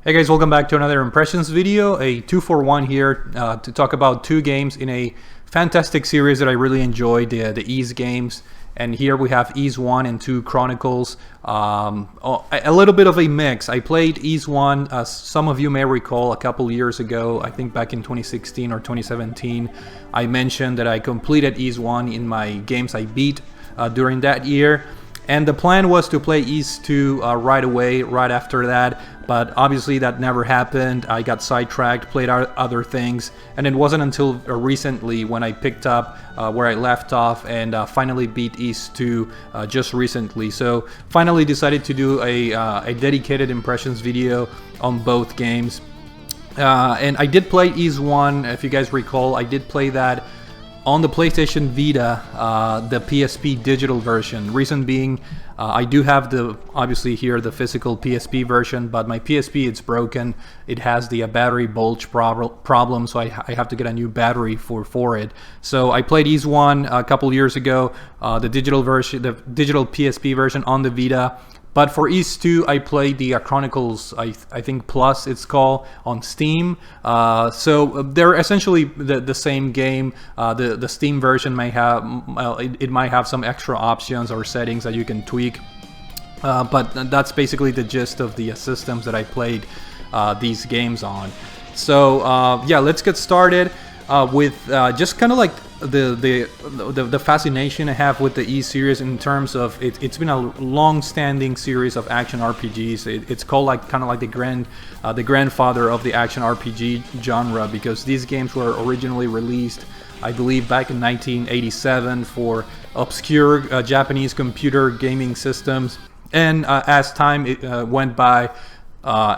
Hey guys, welcome back to another impressions video, a 2-for-1 here to talk about two games in a fantastic series that I really enjoyed, the Ys games. And here we have Ys I II Chronicles, a little bit of a mix. I played Ys I, as some of you may recall, a couple years ago, I think back in 2016 or 2017. I mentioned that I completed Ys I in my games I beat during that year. And the plan was to play Ys II right away, right after that, but obviously that never happened. I got sidetracked, played other things, and it wasn't until recently when I picked up where I left off and finally beat Ys II just recently. So finally decided to do a dedicated impressions video on both games. And I did play Ys I, if you guys recall, I did play that on the PlayStation Vita, the PSP digital version. Reason being, I do have obviously here the physical PSP version, but my PSP, it's broken. It has the battery bulge problem, so I have to get a new battery for it. So I played Ys I a couple years ago, the digital version, the digital PSP version on the Vita. But for Ys II, I played the Chronicles, I think Plus it's called, on Steam. So they're essentially the same game. The Steam version may have, it might have some extra options or settings that you can tweak. But that's basically the gist of the systems that I played these games on. So yeah, let's get started with just kind of like the fascination I have with the Ys series in terms of it's been a long-standing series of action RPGs. It's called like kind of like the grandfather of the action RPG genre, because these games were originally released, I believe, back in 1987 for obscure Japanese computer gaming systems, and as time went by,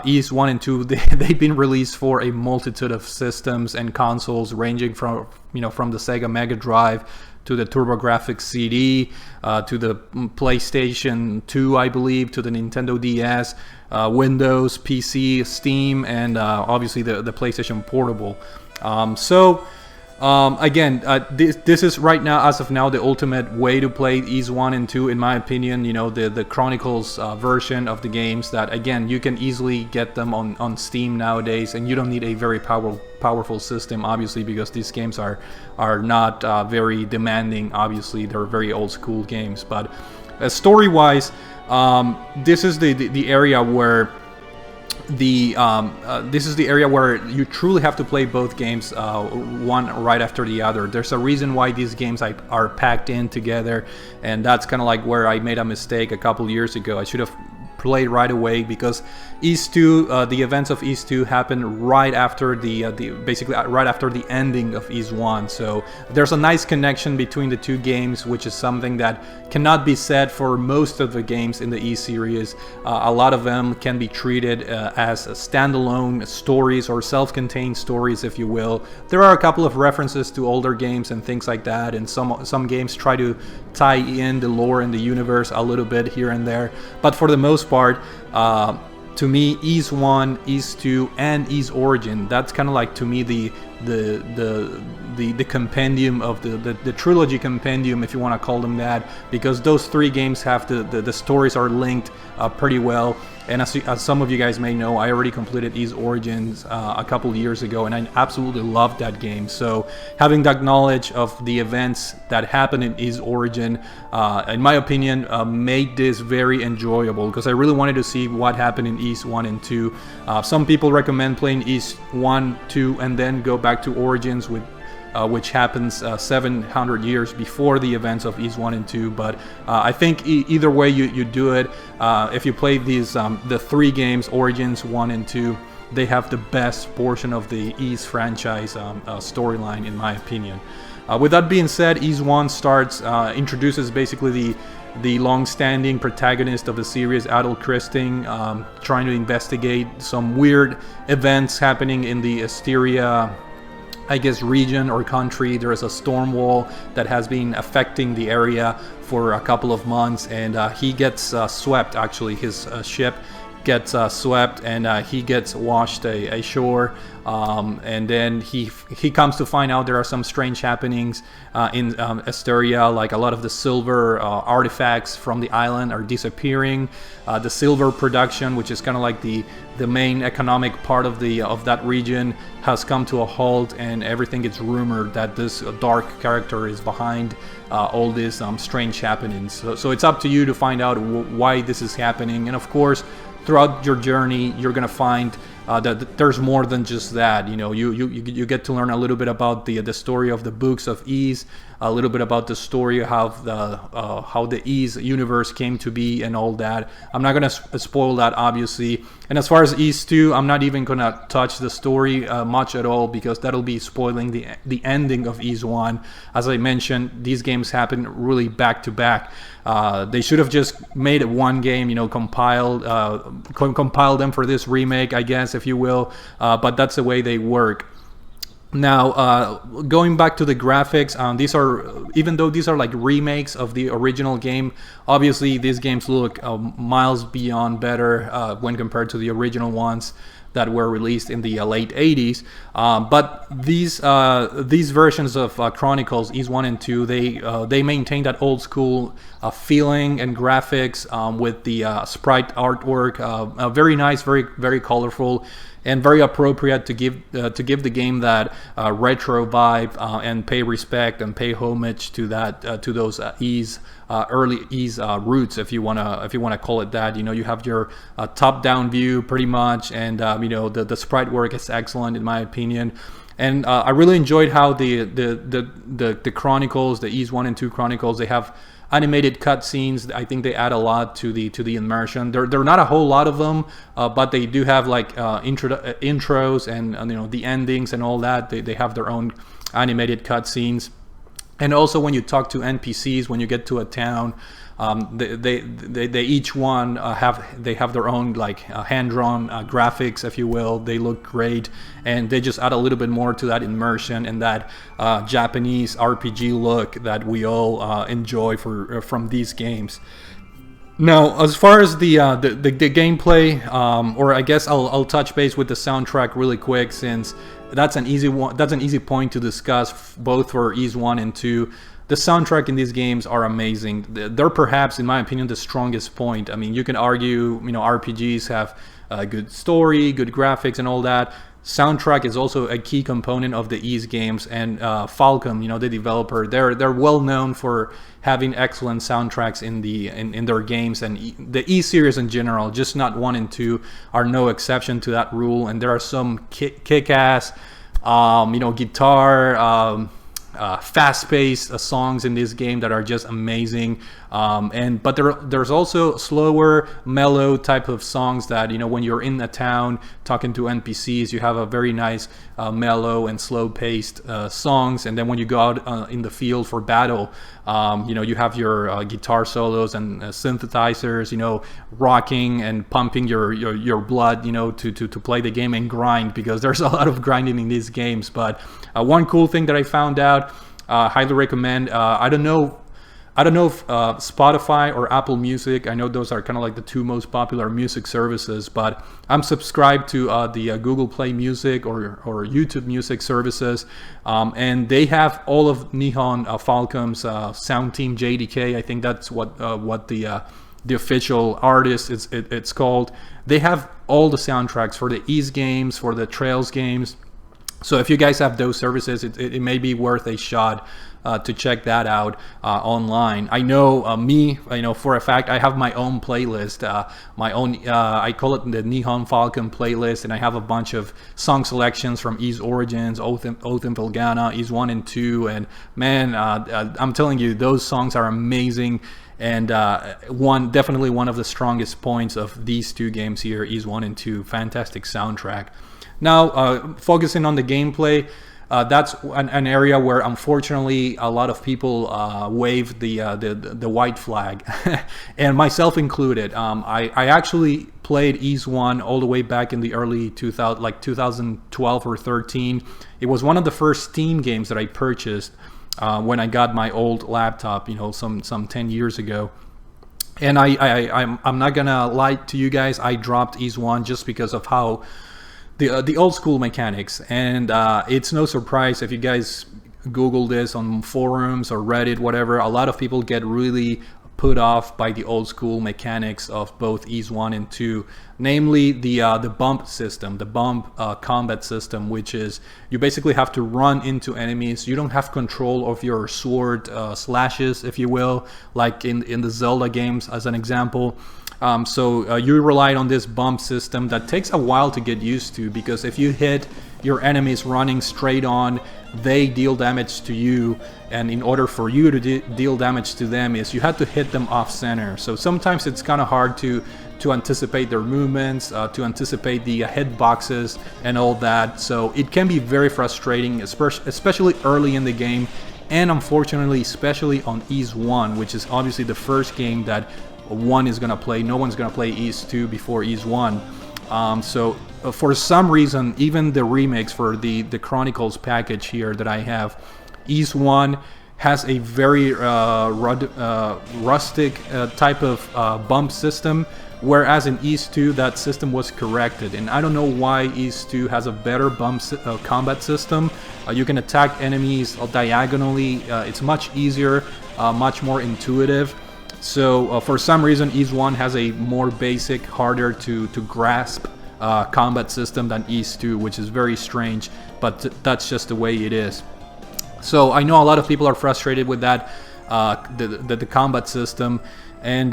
Ys I and II, they've been released for a multitude of systems and consoles, ranging from from the Sega Mega Drive to the TurboGrafx CD, to the PlayStation 2, I believe, to the Nintendo DS, Windows, PC, Steam, and obviously the PlayStation Portable. Again, this is right now, as of now, the ultimate way to play Ys I and II, in my opinion. The Chronicles version of the games, that again, you can easily get them on Steam nowadays, and you don't need a very powerful system, obviously, because these games are not very demanding. Obviously, they're very old school games, but story-wise, this is the area where this is the area where you truly have to play both games one right after the other. There's a reason why these games are packed in together, and that's kind of like where I made a mistake a couple years ago. I should have played right away, because Ys II, the events of Ys II happened right after basically right after the ending of Ys I. So there's a nice connection between the two games, which is something that cannot be said for most of the games in the Ys series. A lot of them can be treated as standalone stories or self-contained stories, if you will. There are a couple of references to older games and things like that, and some games try to tie in the lore and the universe a little bit here and there. But for the most part, to me, Ys I, Ys II, and Ys Origin, that's kind of like, to me, the compendium of the trilogy compendium, if you want to call them that, because those three games have the stories are linked pretty well. And as some of you guys may know, I already completed Ys Origins a couple years ago, and I absolutely loved that game. So having that knowledge of the events that happened in Ys Origin, in my opinion, made this very enjoyable, because I really wanted to see what happened in Ys I and II. Some people recommend playing Ys I, II, and then go back to Origins, which happens 700 years before the events of Ys I and II. But I think either way you do it, if you play these the three games, Origins, I and II, they have the best portion of the Ys franchise storyline, in my opinion. With that being said, Ys I introduces basically the long-standing protagonist of the series, Adol Christing, trying to investigate some weird events happening in the Asteria, I guess, region or country. There is a storm wall that has been affecting the area for a couple of months, and he gets swept, actually. His ship gets swept, and he gets washed ashore, and then he comes to find out there are some strange happenings in Asteria, like a lot of the silver artifacts from the island are disappearing. The silver production, which is kind of like the main economic part of that region, has come to a halt, and everything gets rumored that this dark character is behind all these strange happenings. So it's up to you to find out why this is happening, and of course, throughout your journey, you're gonna find that there's more than just that. You know, you get to learn a little bit about the story of the books of Ys, a little bit about the story of how the Ys universe came to be and all that. I'm not gonna spoil that, obviously. And as far as Ys 2, I'm not even gonna touch the story much at all, because that'll be spoiling the ending of Ys 1. As I mentioned, these games happen really back to back. They should have just made it one game, you know, compiled them for this remake, I guess, if you will. But that's the way they work. Now, going back to the graphics, even though these are like remakes of the original game, obviously these games look miles beyond better when compared to the original ones that were released in the late 80s. But these versions of Chronicles, Ys 1 and 2, they maintain that old school feeling and graphics with the sprite artwork. Very nice, very, very colorful, and very appropriate to give the game that retro vibe, and pay respect and pay homage to that to those early Ys roots, if you wanna call it that. You know, you have your top-down view pretty much, and you know, the sprite work is excellent in my opinion. And I really enjoyed how the Chronicles, the Ys 1 and 2 Chronicles, they have animated cutscenes. I think they add a lot to the immersion. There are not a whole lot of them, but they do have like intros and you know, the endings and all that. They have their own animated cutscenes. And also when you talk to NPCs, when you get to a town, they each one have their own like hand-drawn graphics, if you will. They look great, and they just add a little bit more to that immersion and that Japanese RPG look that we all enjoy from these games. Now, as far as the gameplay, or I guess I'll touch base with the soundtrack really quick, since that's an easy one. That's an easy point to discuss, both for Ys 1 and 2. The soundtrack in these games are amazing. They're perhaps, in my opinion, the strongest point. I mean, you can argue, you know, RPGs have a good story, good graphics, and all that. Soundtrack is also a key component of the Ys games, and Falcom, you know, the developer, they're well known for having excellent soundtracks in their games, and the Ys series in general, just not 1 and 2, are no exception to that rule. And there are some kick-ass, you know, guitar, fast-paced songs in this game that are just amazing. But there's also slower, mellow type of songs that, you know, when you're in a town talking to NPCs, you have a very nice mellow and slow-paced songs. And then when you go out in the field for battle, you know, you have your guitar solos and synthesizers, you know, rocking and pumping your blood, you know, to play the game and grind, because there's a lot of grinding in these games. But one cool thing that I found out, highly recommend. I don't know if Spotify or Apple Music, I know those are kind of like the two most popular music services, but I'm subscribed to the Google Play Music or YouTube Music services, and they have all of Nihon Falcom's Sound Team JDK. I think that's what the official artist it's called. They have all the soundtracks for the Ys games, for the Trails games. So if you guys have those services, it may be worth a shot to check that out online. I know I know for a fact I have my own playlist, my own, I call it the Nihon Falcom playlist, and I have a bunch of song selections from Ys Origins, Oath and Vilgana, Ys 1 and 2, and man, I'm telling you, those songs are amazing. And definitely one of the strongest points of these two games here, Ys 1 and 2, fantastic soundtrack. Now, focusing on the gameplay, that's an area where unfortunately a lot of people wave the white flag, and myself included. I actually played Ys 1 all the way back in the early 2000, like 2012 or 13. It was one of the first Steam games that I purchased when I got my old laptop, you know, some 10 years ago. And I'm not gonna lie to you guys, I dropped Ease 1 just because of how the old school mechanics. And it's no surprise if you guys Google this on forums or Reddit, whatever, a lot of people get really put off by the old school mechanics of both Ease 1 and 2, namely the bump system, the bump combat system, which is you basically have to run into enemies. You don't have control of your sword slashes, if you will, like in the Zelda games as an example. So you relied on this bump system that takes a while to get used to, because if you hit your enemies running straight on, they deal damage to you, and in order for you to deal damage to them is you have to hit them off center. So sometimes it's kind of hard to anticipate their movements, to anticipate the hitboxes and all that. So it can be very frustrating, especially early in the game, and unfortunately especially on Ease 1, which is obviously the first game that one is gonna play. No one's gonna play Ease 2 before Ease 1. So for some reason, even the remakes for the Chronicles package here that I have, Ease 1 has a very rustic type of bump system, whereas in Ease 2 that system was corrected. And I don't know why Ease 2 has a better bump combat system. You can attack enemies diagonally. It's much easier, much more intuitive. So for some reason Ease 1 has a more basic, harder to grasp combat system than Ease 2, which is very strange, but that's just the way it is. So I know a lot of people are frustrated with that, the combat system. And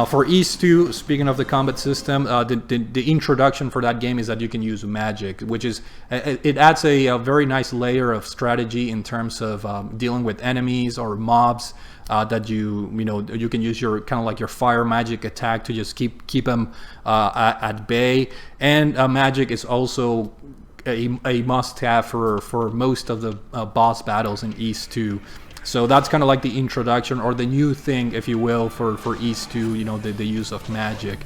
for Ease 2, speaking of the combat system, the introduction for that game is that you can use magic, which is, it adds a very nice layer of strategy in terms of dealing with enemies or mobs, that you can use your kind of like your fire magic attack to just keep them at bay. And magic is also a must-have for most of the boss battles in Ease 2. So that's kind of like the introduction, or the new thing, if you will, for Ease 2, the use of magic.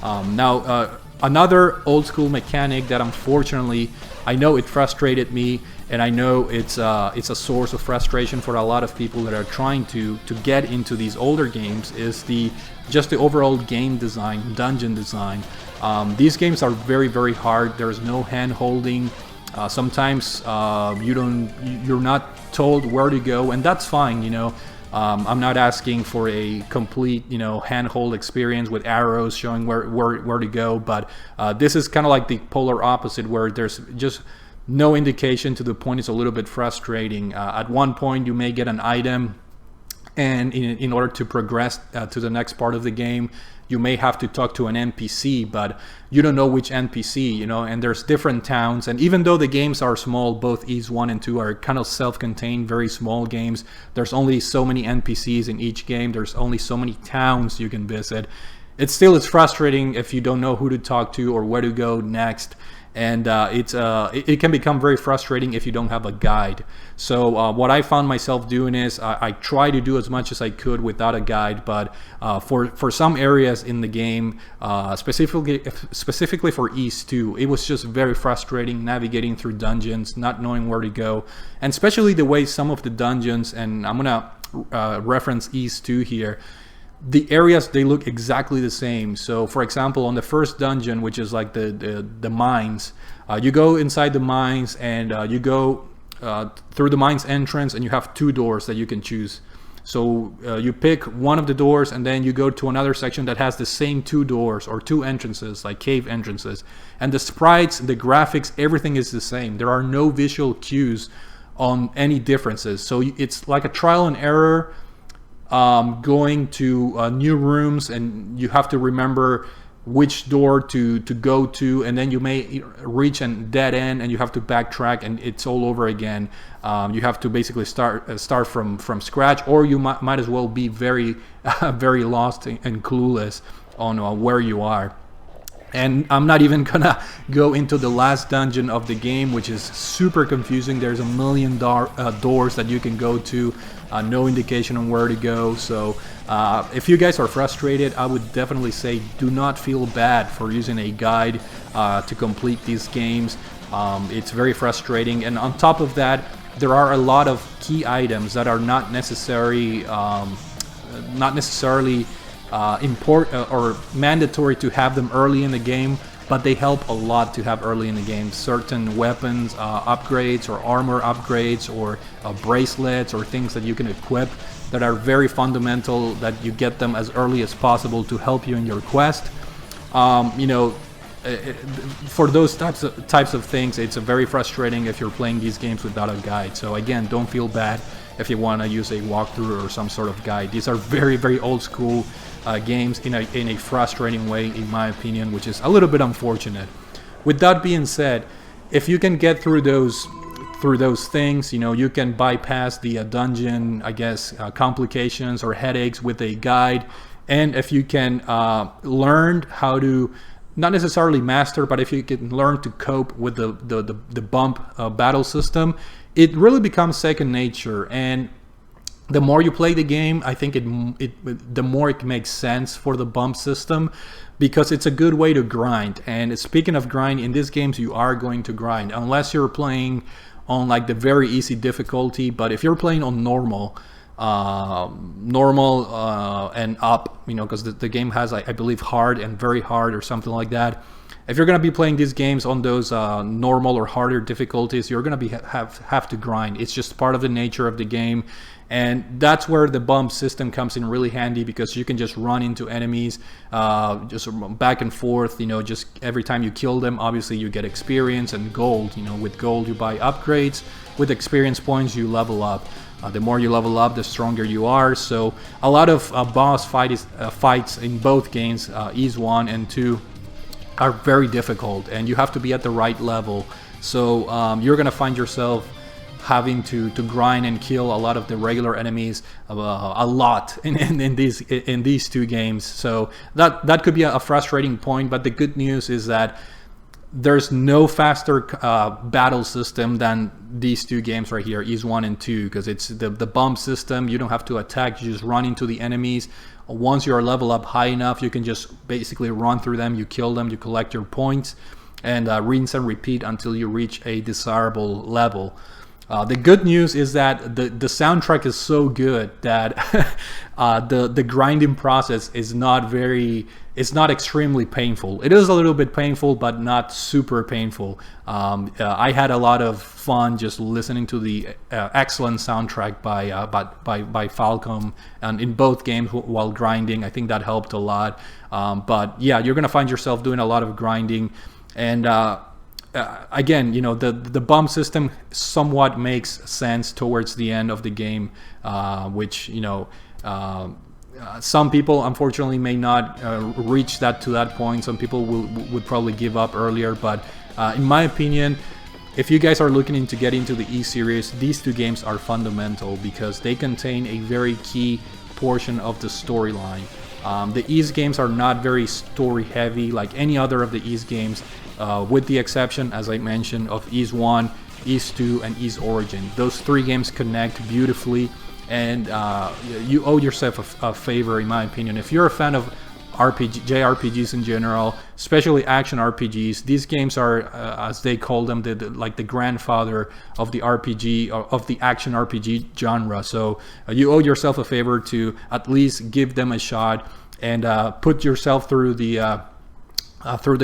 Now, another old school mechanic that unfortunately, I know it frustrated me, and I know it's a source of frustration for a lot of people that are trying to get into these older games, is just the overall game design, dungeon design. These games are very, very hard. There's no hand holding. Sometimes you're not told where to go, and that's fine. I'm not asking for a complete handhold experience with arrows showing where to go, but this is kind of like the polar opposite, where there's just no indication, to the point it's a little bit frustrating. At one point you may get an item, and in order to progress to the next part of the game, you may have to talk to an NPC, but you don't know which NPC, and there's different towns. And even though the games are small, both Ease 1 and 2 are kind of self-contained, very small games. There's only so many NPCs in each game. There's only so many towns you can visit. It's frustrating if you don't know who to talk to or where to go next. And it can become very frustrating if you don't have a guide. So what I found myself doing is I try to do as much as I could without a guide, but for some areas in the game, specifically for Ease 2, it was just very frustrating navigating through dungeons, not knowing where to go, and especially the way some of the dungeons, and I'm gonna reference Ease 2 here, the areas, they look exactly the same. So for example, on the first dungeon, which is like the mines, you go inside the mines, and you go through the mines entrance, and you have two doors that you can choose. So you pick one of the doors, and then you go to another section that has the same two doors or two entrances, like cave entrances, and the sprites, the graphics, everything is the same. There are no visual cues on any differences. So it's like a trial and error, going to new rooms, and you have to remember which door to go to, and then you may reach a dead end and you have to backtrack, and it's all over again. You have to basically start from scratch, or you might as well be very very lost and clueless on where you are. And I'm not even gonna go into the last dungeon of the game, which is super confusing. There's a million doors that you can go to, no indication on where to go. So if you guys are frustrated, I would definitely say do not feel bad for using a guide to complete these games. It's very frustrating, and on top of that, there are a lot of key items that are not necessarily or mandatory to have them early in the game, but they help a lot to have early in the game. Certain weapons upgrades or armor upgrades or bracelets or things that you can equip that are very fundamental, that you get them as early as possible to help you in your quest. For those types of things, it's very frustrating if you're playing these games without a guide. So again, don't feel bad if you want to use a walkthrough or some sort of guide. These are very, very old school games in a frustrating way, in my opinion, which is a little bit unfortunate. With that being said, if you can get through those things, you can bypass the dungeon, I guess, complications or headaches with a guide. And if you can learn how to, not necessarily master, but if you can learn to cope with the bump battle system, it really becomes second nature. And the more you play the game, I think the more it makes sense for the bump system, because it's a good way to grind. And speaking of grind, in these games you are going to grind, unless you're playing on like the very easy difficulty. But if you're playing on normal and up, because the game has, I believe, hard and very hard or something like that. If you're going to be playing these games on those normal or harder difficulties, you're going to have to grind. It's just part of the nature of the game. And that's where the bump system comes in really handy, because you can just run into enemies just back and forth, just every time you kill them. Obviously you get experience and gold. With gold you buy upgrades, with experience points you level up. The more you level up, the stronger you are. So a lot of boss fights in both games, Ys 1 and 2, are very difficult, and you have to be at the right level. So you're gonna find yourself having to grind and kill a lot of the regular enemies a lot in these two games. So that could be a frustrating point, but the good news is that there's no faster battle system than these two games right here, Ys 1 and 2, because it's the bump system. You don't have to attack, you just run into the enemies. Once you're level up high enough, you can just basically run through them, you kill them, you collect your points, and rinse and repeat until you reach a desirable level. The good news is that the soundtrack is so good that the grinding process is not extremely painful. It is a little bit painful, but not super painful. I had a lot of fun just listening to the excellent soundtrack by Falcom, and in both games while grinding. I think that helped a lot. But yeah, you're gonna find yourself doing a lot of grinding, and again, the bump system somewhat makes sense towards the end of the game, which some people unfortunately may not reach to that point. Some people would probably give up earlier, but in my opinion, if you guys are looking to get into the Ys series, these two games are fundamental because they contain a very key portion of the storyline. The Ys games are not very story heavy like any other of the Ys games, with the exception, as I mentioned, of Ys 1, Ys 2, and Ys Origin. Those three games connect beautifully, and you owe yourself a favor, in my opinion. If you're a fan of JRPGs in general, especially action RPGs, these games are, as they call them, like the grandfather of the RPG, of the action RPG genre. So you owe yourself a favor to at least give them a shot and put yourself through the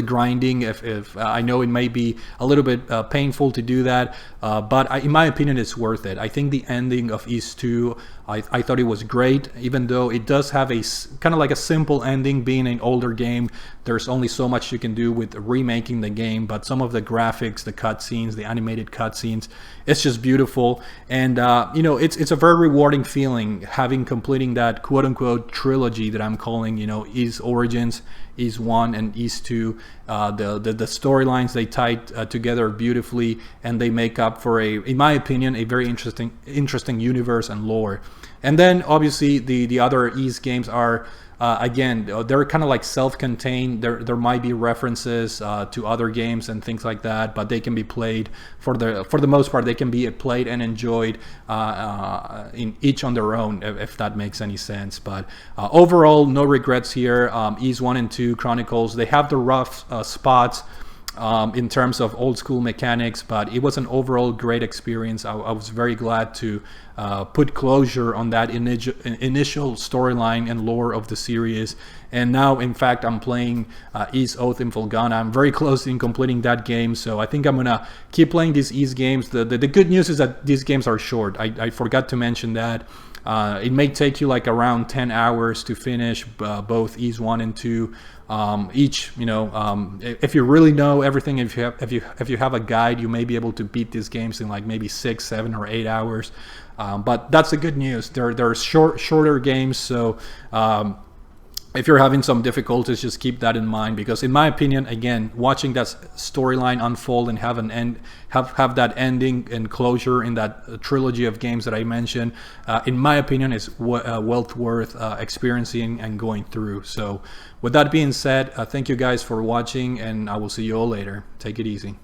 grinding. If I know it may be a little bit painful to do that, but in my opinion it's worth it. I think the ending of Ys 2, I thought it was great, even though it does have a kind of like a simple ending. Being an older game, there's only so much you can do with remaking the game, but some of the graphics, the cutscenes, the animated cutscenes, it's just beautiful. And it's a very rewarding feeling having completing that quote-unquote trilogy that I'm calling, Ys Origins, Ys 1, and Ys 2. The storylines, they tied together beautifully, and they make up for in my opinion, a very interesting universe and lore. And then obviously the other Ys games are again, they're kind of like self-contained. There might be references to other games and things like that, but they can be played for the most part. They can be played and enjoyed in each on their own, if that makes any sense. But overall, no regrets here. Ys 1 and 2 Chronicles, they have the rough spots. in terms of old school mechanics, but it was an overall great experience. I was very glad to put closure on that initial storyline and lore of the series. And now, in fact, I'm playing Ys Oath in Volgana. I'm very close in completing that game, so I think I'm gonna keep playing these Ys games. The good news is that these games are short. I forgot to mention that. It may take you like around 10 hours to finish both Ys 1 and 2 each. If you really know everything, if you have a guide, you may be able to beat these games in like maybe 6, 7, or 8 hours. But that's the good news. They're shorter games, so if you're having some difficulties, just keep that in mind, because in my opinion, again, watching that storyline unfold and have that ending and closure in that trilogy of games that I mentioned, in my opinion, is well worth experiencing and going through. So with that being said, thank you guys for watching, and I will see you all later. Take it easy.